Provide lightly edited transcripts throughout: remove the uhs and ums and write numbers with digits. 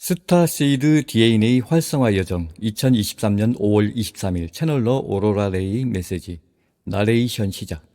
스타시드 DNA 활성화 여정 2023년 5월 23일 채널러 오로라 레이 메시지 나레이션 시작.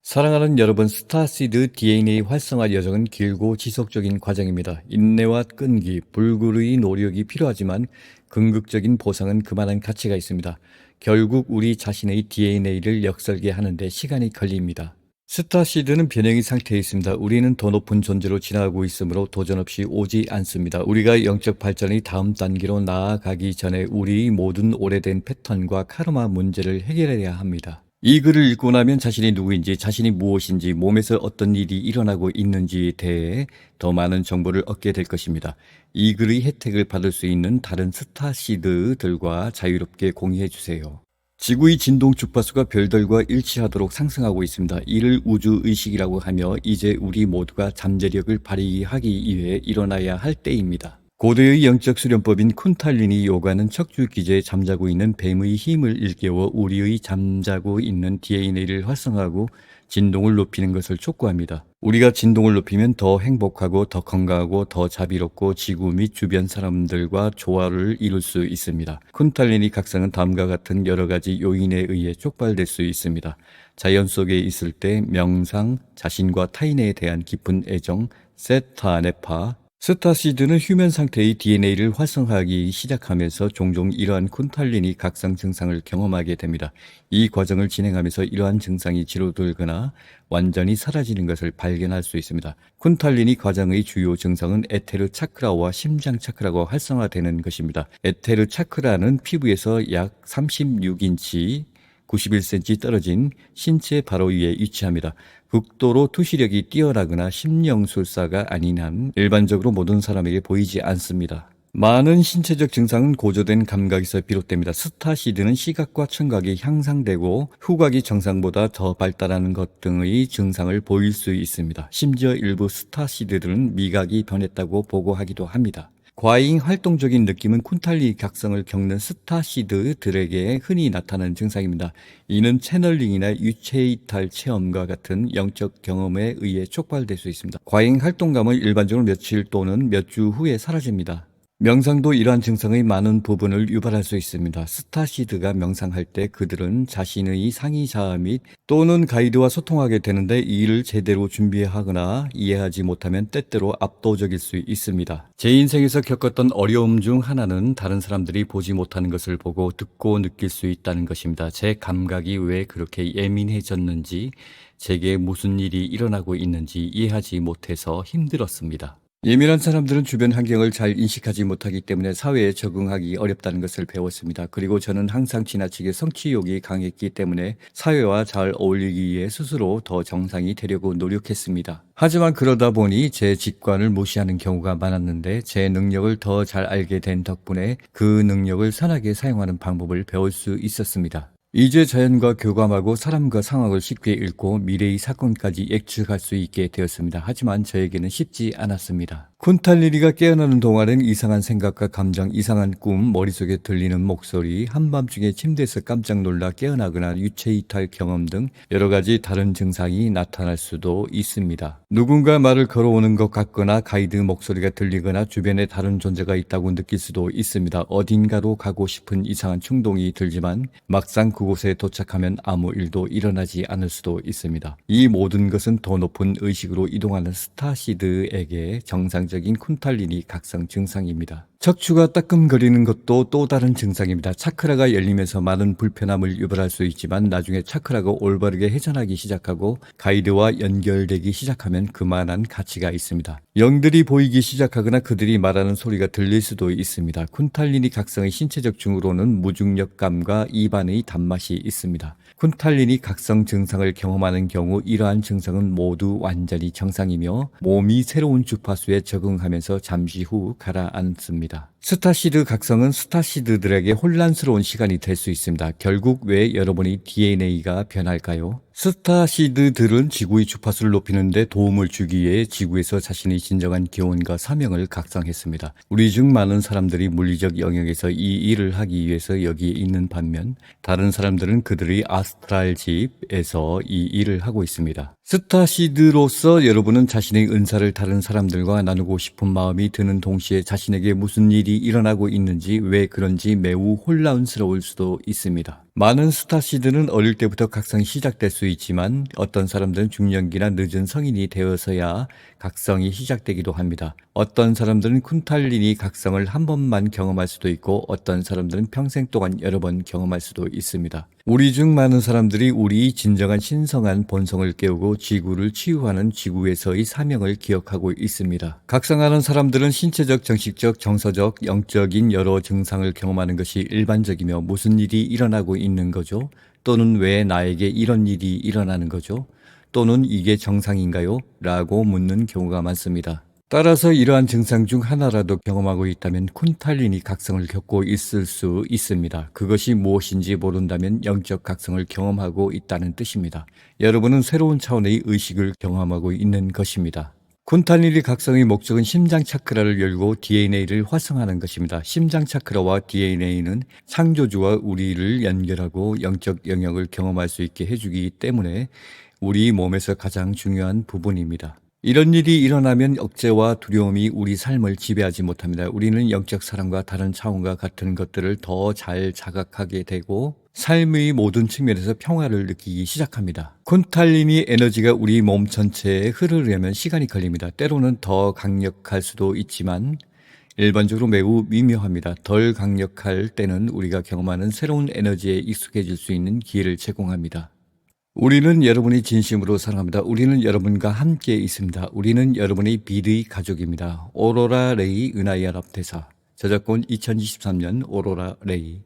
사랑하는 여러분, 스타시드 DNA 활성화 여정은 길고 지속적인 과정입니다. 인내와 끈기, 불굴의 노력이 필요하지만 궁극적인 보상은 그만한 가치가 있습니다. 결국 우리 자신의 DNA를 역설계하는 데 시간이 걸립니다. 스타시드는 변형의 상태에 있습니다. 우리는 더 높은 존재로 진화하고 있으므로 도전 없이 오지 않습니다. 우리가 영적 발전의 다음 단계로 나아가기 전에 우리의 모든 오래된 패턴과 카르마 문제를 해결해야 합니다. 이 글을 읽고 나면 자신이 누구인지, 자신이 무엇인지, 몸에서 어떤 일이 일어나고 있는지에 대해 더 많은 정보를 얻게 될 것입니다. 이 글의 혜택을 받을 수 있는 다른 스타시드들과 자유롭게 공유해 주세요. 지구의 진동 주파수가 별들과 일치하도록 상승하고 있습니다. 이를 우주의식이라고 하며 이제 우리 모두가 잠재력을 발휘하기 위해 일어나야 할 때입니다. 고대의 영적 수련법인 쿤탈리니 요가는 척추 기제에 잠자고 있는 뱀의 힘을 일깨워 우리의 잠자고 있는 DNA를 활성화하고 진동을 높이는 것을 촉구합니다. 우리가 진동을 높이면 더 행복하고 더 건강하고 더 자비롭고 지구 및 주변 사람들과 조화를 이룰 수 있습니다. 쿤탈리니 각성은 다음과 같은 여러 가지 요인에 의해 촉발될 수 있습니다. 자연 속에 있을 때 명상, 자신과 타인에 대한 깊은 애정, 세타네파, 스타시드는 휴면 상태의 DNA를 활성화하기 시작하면서 종종 이러한 쿤탈리니 각성 증상을 경험하게 됩니다. 이 과정을 진행하면서 이러한 증상이 줄어들거나 완전히 사라지는 것을 발견할 수 있습니다. 쿤탈리니 과정의 주요 증상은 에테르 차크라와 심장 차크라가 활성화되는 것입니다. 에테르 차크라는 피부에서 약 36인치 91cm 떨어진 신체 바로 위에 위치합니다. 극도로 투시력이 뛰어나거나 심령술사가 아닌 한 일반적으로 모든 사람에게 보이지 않습니다. 많은 신체적 증상은 고조된 감각에서 비롯됩니다. 스타시드는 시각과 청각이 향상되고 후각이 정상보다 더 발달하는 것 등의 증상을 보일 수 있습니다. 심지어 일부 스타시드들은 미각이 변했다고 보고하기도 합니다. 과잉 활동적인 느낌은 쿤탈리 각성을 겪는 스타시드들에게 흔히 나타나는 증상입니다. 이는 채널링이나 유체이탈 체험과 같은 영적 경험에 의해 촉발될 수 있습니다. 과잉 활동감은 일반적으로 며칠 또는 몇 주 후에 사라집니다. 명상도 이러한 증상의 많은 부분을 유발할 수 있습니다. 스타시드가 명상할 때 그들은 자신의 상의자 및 또는 가이드와 소통하게 되는데 이 일을 제대로 준비하거나 이해하지 못하면 때때로 압도적일 수 있습니다. 제 인생에서 겪었던 어려움 중 하나는 다른 사람들이 보지 못하는 것을 보고 듣고 느낄 수 있다는 것입니다. 제 감각이 왜 그렇게 예민해졌는지, 제게 무슨 일이 일어나고 있는지 이해하지 못해서 힘들었습니다. 예민한 사람들은 주변 환경을 잘 인식하지 못하기 때문에 사회에 적응하기 어렵다는 것을 배웠습니다. 그리고 저는 항상 지나치게 성취욕이 강했기 때문에 사회와 잘 어울리기 위해 스스로 더 정상이 되려고 노력했습니다. 하지만 그러다 보니 제 직관을 무시하는 경우가 많았는데 제 능력을 더 잘 알게 된 덕분에 그 능력을 선하게 사용하는 방법을 배울 수 있었습니다. 이제 자연과 교감하고 사람과 상황을 쉽게 읽고 미래의 사건까지 예측할 수 있게 되었습니다. 하지만 저에게는 쉽지 않았습니다. 쿤탈리니가 깨어나는 동안엔 이상한 생각과 감정, 이상한 꿈, 머릿속에 들리는 목소리, 한밤중에 침대에서 깜짝 놀라 깨어나거나 유체이탈 경험 등 여러 가지 다른 증상이 나타날 수도 있습니다. 누군가 말을 걸어오는 것 같거나 가이드 목소리가 들리거나 주변에 다른 존재가 있다고 느낄 수도 있습니다. 어딘가로 가고 싶은 이상한 충동이 들지만 막상 그곳에 도착하면 아무 일도 일어나지 않을 수도 있습니다. 이 모든 것은 더 높은 의식으로 이동하는 스타시드에게 정상적인 쿤탈리니 각성 증상입니다. 척추가 따끔거리는 것도 또 다른 증상입니다. 차크라가 열리면서 많은 불편함을 유발할 수 있지만 나중에 차크라가 올바르게 회전하기 시작하고 가이드와 연결되기 시작하면 그만한 가치가 있습니다. 영들이 보이기 시작하거나 그들이 말하는 소리가 들릴 수도 있습니다. 쿤탈리니 각성의 신체적 징후로는 무중력감과 입안의 단맛이 있습니다. 쿤탈리니 각성 증상을 경험하는 경우 이러한 증상은 모두 완전히 정상이며 몸이 새로운 주파수에 적응하면서 잠시 후 가라앉습니다. 스타시드 각성은 스타시드들에게 혼란스러운 시간이 될 수 있습니다. 결국 왜 여러분의 DNA가 변할까요? 스타시드들은 지구의 주파수를 높이는 데 도움을 주기 위해 지구에서 자신의 진정한 기원과 사명을 각성했습니다. 우리 중 많은 사람들이 물리적 영역에서 이 일을 하기 위해서 여기에 있는 반면 다른 사람들은 그들의 아스트랄 집에서 이 일을 하고 있습니다. 스타시드로서 여러분은 자신의 은사를 다른 사람들과 나누고 싶은 마음이 드는 동시에 자신에게 무슨 일이 일어나고 있는지 왜 그런지 매우 혼란스러울 수도 있습니다. 많은 스타시드는 어릴 때부터 각성이 시작될 수 있지만 어떤 사람들은 중년기나 늦은 성인이 되어서야 각성이 시작되기도 합니다. 어떤 사람들은 쿤탈리니 각성을 한 번만 경험할 수도 있고 어떤 사람들은 평생 동안 여러 번 경험할 수도 있습니다. 우리 중 많은 사람들이 우리 진정한 신성한 본성을 깨우고 지구를 치유하는 지구에서의 사명을 기억하고 있습니다. 각성하는 사람들은 신체적, 정신적, 정서적, 영적인 여러 증상을 경험하는 것이 일반적이며 무슨 일이 일어나고 있는 거죠? 또는 왜 나에게 이런 일이 일어나는 거죠? 또는 이게 정상인가요? 라고 묻는 경우가 많습니다. 따라서 이러한 증상 중 하나라도 경험하고 있다면 쿤탈리니 각성을 겪고 있을 수 있습니다. 그것이 무엇인지 모른다면 영적 각성을 경험하고 있다는 뜻입니다. 여러분은 새로운 차원의 의식을 경험하고 있는 것입니다. 쿤탈리니 각성의 목적은 심장 차크라를 열고 DNA를 활성화하는 것입니다. 심장 차크라와 DNA는 창조주와 우리를 연결하고 영적 영역을 경험할 수 있게 해주기 때문에 우리 몸에서 가장 중요한 부분입니다. 이런 일이 일어나면 억제와 두려움이 우리 삶을 지배하지 못합니다. 우리는 영적 사랑과 다른 차원과 같은 것들을 더 잘 자각하게 되고 삶의 모든 측면에서 평화를 느끼기 시작합니다. 쿤탈리니 에너지가 우리 몸 전체에 흐르려면 시간이 걸립니다. 때로는 더 강력할 수도 있지만 일반적으로 매우 미묘합니다. 덜 강력할 때는 우리가 경험하는 새로운 에너지에 익숙해질 수 있는 기회를 제공합니다. 우리는 여러분이 진심으로 사랑합니다. 우리는 여러분과 함께 있습니다. 우리는 여러분의 비드의 가족입니다. 오로라 레이 은하의 연합대사 저작권 2023년 오로라 레이